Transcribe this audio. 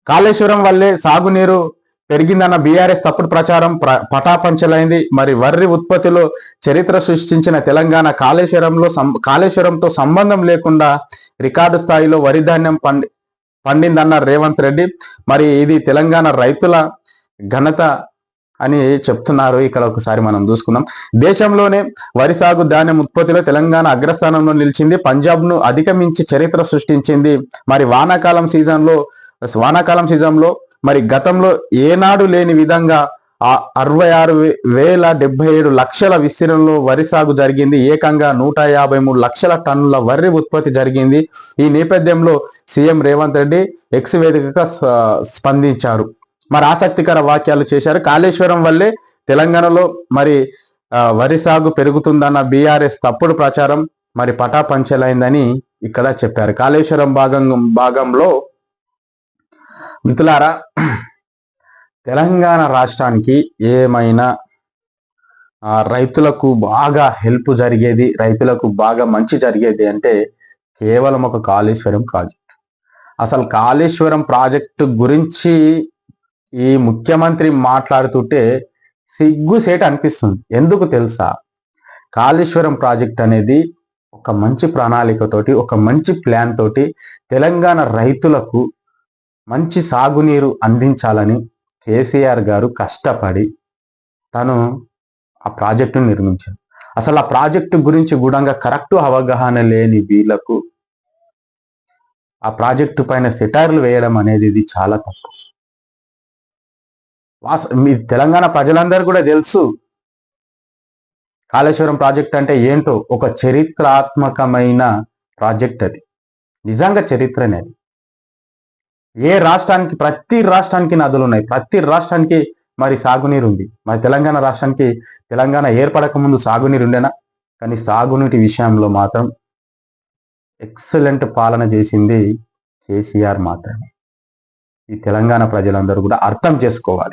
కాళేశ్వరం వల్లే సాగునీరు పెరిగిందన్న బీఆర్ఎస్ తప్పుడు ప్రచారం పటాపంచలైంది. మరి వర్రి ఉత్పత్తిలో చరిత్ర సృష్టించిన తెలంగాణ కాళేశ్వరంతో సంబంధం లేకుండా రికార్డు స్థాయిలో వరి ధాన్యం పండిందన్నారు రేవంత్ రెడ్డి. మరి ఇది తెలంగాణ రైతుల ఘనత అని చెప్తున్నారు. ఇక్కడ ఒకసారి మనం చూసుకుందాం. దేశంలోనే వరి సాగు ధాన్యం ఉత్పత్తిలో తెలంగాణ అగ్రస్థానంలో నిలిచింది. పంజాబ్ను అధిగమించి చరిత్ర సృష్టించింది. మరి వానాకాలం సీజన్లో మరి గతంలో ఏనాడు లేని విధంగా 66,077 లక్షల విస్తీర్ణంలో వరి సాగు జరిగింది. ఏకంగా 153 లక్షల టన్నుల వరి ఉత్పత్తి జరిగింది. ఈ నేపథ్యంలో సీఎం రేవంత్ రెడ్డి ఎక్స్ వేదికగా స్పందించారు. మరి ఆసక్తికర వ్యాఖ్యలు చేశారు. కాళేశ్వరం వల్లే తెలంగాణలో మరి వరి సాగు పెరుగుతుందన్న బీఆర్ఎస్ తప్పుడు ప్రచారం మరి పటాపంచలైందని ఇక్కడ చెప్పారు. కాళేశ్వరం భాగంలో మిత్రులారా, తెలంగాణ రాష్ట్రానికి ఏమైనా రైతులకు బాగా హెల్ప్ జరిగేది, రైతులకు బాగా మంచి జరిగేది అంటే కేవలం ఒక కాళేశ్వరం ప్రాజెక్ట్. అసలు కాళేశ్వరం ప్రాజెక్టు గురించి ఈ ముఖ్యమంత్రి మాట్లాడుతుంటే సిగ్గుసేట అనిపిస్తుంది. ఎందుకు తెలుసా? కాళేశ్వరం ప్రాజెక్ట్ అనేది ఒక మంచి ప్రణాళికతోటి, ఒక మంచి ప్లాన్ తోటి తెలంగాణ రైతులకు మంచి సాగునీరు అందించాలని కేసీఆర్ గారు కష్టపడి తను ఆ ప్రాజెక్టును నిర్మించారు. అసలు ఆ ప్రాజెక్టు గురించి కూడా కరెక్ట్ అవగాహన లేని వీళ్లకు ఆ ప్రాజెక్టు పైన సెటైర్లు వేయడం అనేది ఇది చాలా తప్పు. మీ తెలంగాణ ప్రజలందరూ కూడా తెలుసు కాళేశ్వరం ప్రాజెక్ట్ అంటే ఏంటో. ఒక చరిత్రాత్మకమైన ప్రాజెక్ట్ అది, నిజంగా చరిత్రనే. అది ఏ రాష్ట్రానికి, ప్రతి రాష్ట్రానికి నదులు ఉన్నాయి, ప్రతి రాష్ట్రానికి మరి సాగునీరు ఉంది. మరి తెలంగాణ రాష్ట్రానికి తెలంగాణ ఏర్పడక ముందు సాగునీరు ఉండేనా? కానీ సాగునీటి విషయంలో మాత్రం ఎక్సలెంట్ పాలన చేసింది కేసీఆర్ మాత్రమే. ఈ తెలంగాణ ప్రజలందరూ కూడా అర్థం చేసుకోవాలి.